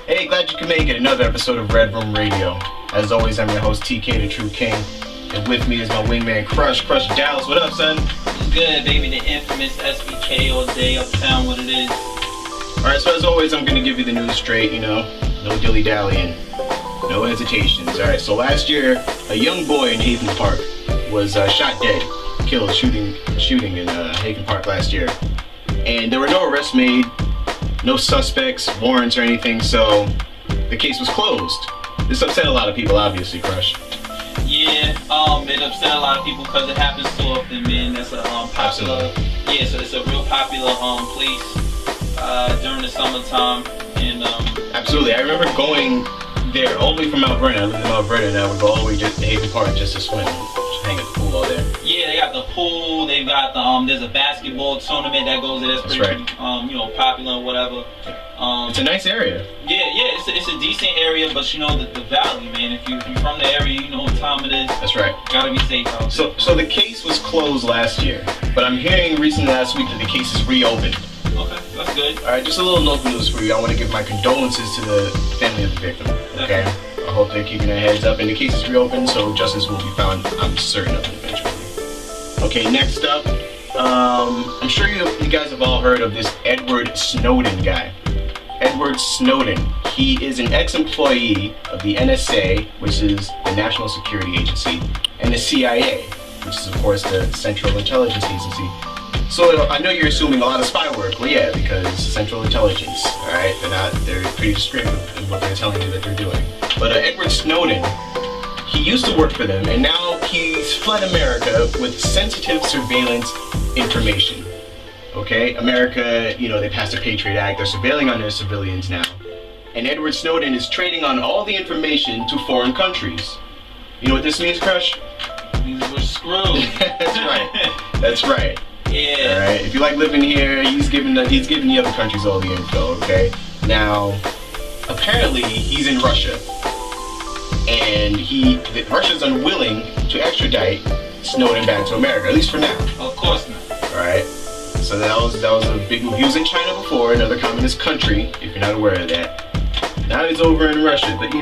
Hey, glad you could make it. Another episode of Red Room Radio. As always, I'm your host, TK, the True King. And with me is my wingman, Crush Dallas. What up, son? Good, baby. The infamous SBK all day, uptown, what it is. Alright, so as always, I'm going to give you the news straight, no dilly-dallying, no hesitations. Alright, so last year, a young boy in Haven Park was shot dead, killed shooting in Haven Park last year. And there were no arrests made, no suspects, warrants, or anything, so the case was closed. This upset a lot of people, obviously, Crush. Yeah, it upset a lot of people because it happens so often, man. That's a popular, yeah, so it's a real popular place during the summertime, and absolutely. I remember going there all the way from Mount Vernon. I lived in Mount Vernon, and I would go all the way just to Haven Park just to swim, just hang at the pool all day. Yeah, they got the pool. They've got the there's a basketball tournament that goes there. That's pretty, popular and whatever. It's a nice area. Yeah, it's a decent area, but the valley, man. If you're from the area, you know what time it is. That's right. Gotta be safe out there. So the case was closed last year, but I'm hearing recently last week that the case is reopened. Okay, that's good. All right, just a little local news for you. I want to give my condolences to the family of the victim. Okay, I hope they're keeping their heads up, and the case is reopened, so justice will be found. I'm certain of it eventually. Okay, next up, I'm sure you guys have all heard of this Edward Snowden guy. Edward Snowden. He is an ex-employee of the NSA, which is the National Security Agency, and the CIA, which is of course the Central Intelligence Agency. So I know you're assuming a lot of spy work. Well, yeah, because Central Intelligence, all right, they're pretty descriptive in what they're telling you that they're doing. But Edward Snowden, he used to work for them, and now he's fled America with sensitive surveillance information. Okay, America, they passed the Patriot Act. They're surveilling on their civilians now. And Edward Snowden is trading on all the information to foreign countries. You know what this means, Crush? It means we're screwed. That's right. That's right. Yeah. All right. If you like living here, he's giving the other countries all the info. Okay. Now, apparently, he's in Russia, and Russia's unwilling to extradite Snowden back to America, at least for now. Of course not. All right. So that was a big move. He was in China before, another communist country, if you're not aware of that. Now he's over in Russia, but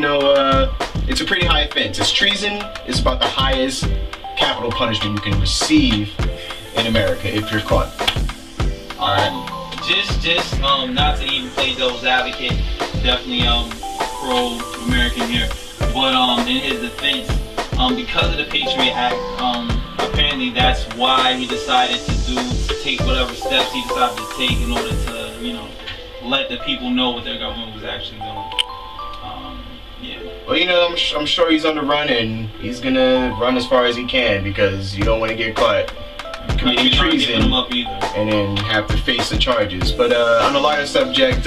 it's a pretty high offense. It's treason. It's about the highest capital punishment you can receive in America if you're caught. Just not to even play devil's advocate, definitely pro-American here, but in his defense, because of the Patriot Act, apparently that's why he decided to take whatever steps he decided to take in order to, let the people know what their government was actually doing. Yeah. Well, I'm sure he's on the run, and he's gonna run as far as he can because you don't want to get caught committing treason and then have to face the charges. But on a lighter subject,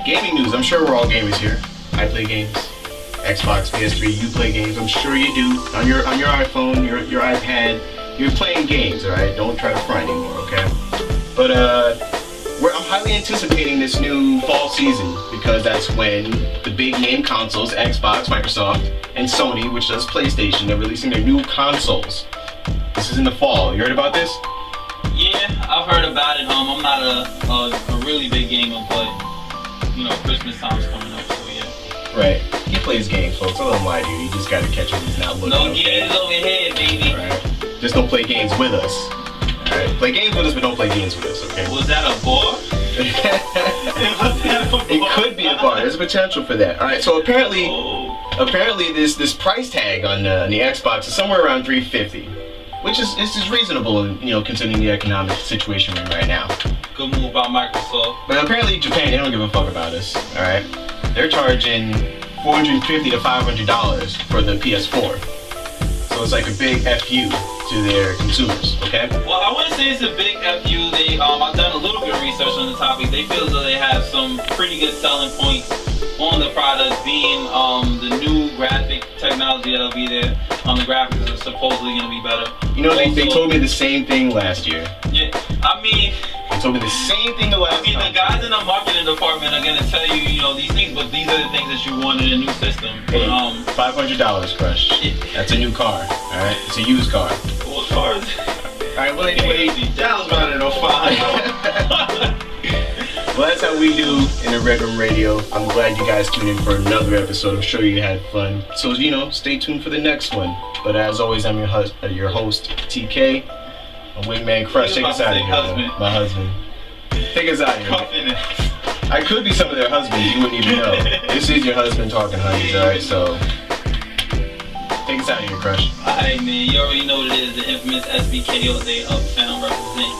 gaming news. I'm sure we're all gamers here. I play games. Xbox, PS3, you play games. I'm sure you do. On your iPhone, your iPad, you're playing games, alright? Don't try to front anymore, okay? But I'm highly anticipating this new fall season because that's when the big name consoles, Xbox, Microsoft, and Sony, which does PlayStation, they're releasing their new consoles. This is in the fall. You heard about this? Yeah, I've heard about it. I'm not a really big gamer, but Christmas time's coming up, so yeah. Right. He plays games, folks. I don't lie to you. You just gotta catch him. He's not looking. No games over here, baby. Alright. Just don't play games with us. Alright. Play games with us, but don't play games with us, okay? Was that a bar? It could be a bar. There's a potential for that. Alright, so apparently this price tag on the Xbox is somewhere around $350. Which is reasonable, considering the economic situation we're in right now. Good move by Microsoft. But apparently Japan, they don't give a fuck about us. All right, they're charging $450 to $500 for the PS4. So it's like a big FU to their consumers. Okay. Well, I wouldn't say it's a big FU. I've done a little bit of research on the topic. They feel as though they have some pretty good selling points on the product, being the new graphic technology that'll be there. The graphics are supposedly going to be better. They told me the same thing last year. Yeah, I mean... They told me the same thing the last time. The guys in the marketing department are going to tell you, these things, but these are the things that you want in a new system. Hey, $500, Crush. That's a new car, alright? It's a used car. What car is it? Alright, well anyway, Dallas running on fire. Well, that's how we do in the Red Room Radio. I'm glad you guys tuned in for another episode. I'm sure you had fun. So, stay tuned for the next one. But as always, I'm your host, TK. My wingman Crush. Take us out of here. Husband. My husband. Take us out of here. I could be some of their husbands. You wouldn't even know. This is your husband talking, honeys. All right, so take us out of here, Crush. Alright, man. You already know what it is. The infamous SBK all day uptown represent.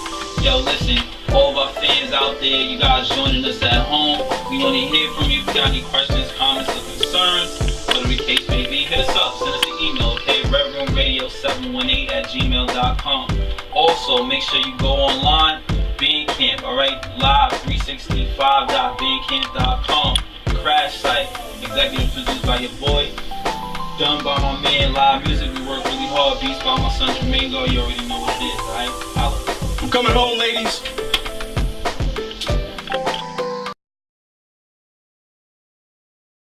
Yo, listen. All of our fans out there, you guys joining us at home. We want to hear from you if you got any questions, comments, or concerns. Whatever the case may be, hit us up. Send us an email, okay? redroomradio718@gmail.com. Also, make sure you go online. Bandcamp, alright? Live365.bandcamp.com. Crash site. Executive produced by your boy. Done by my man. Live music. We work really hard. Beats by my son Jermaine. You already know what it is, alright? Holla. I'm coming home, ladies.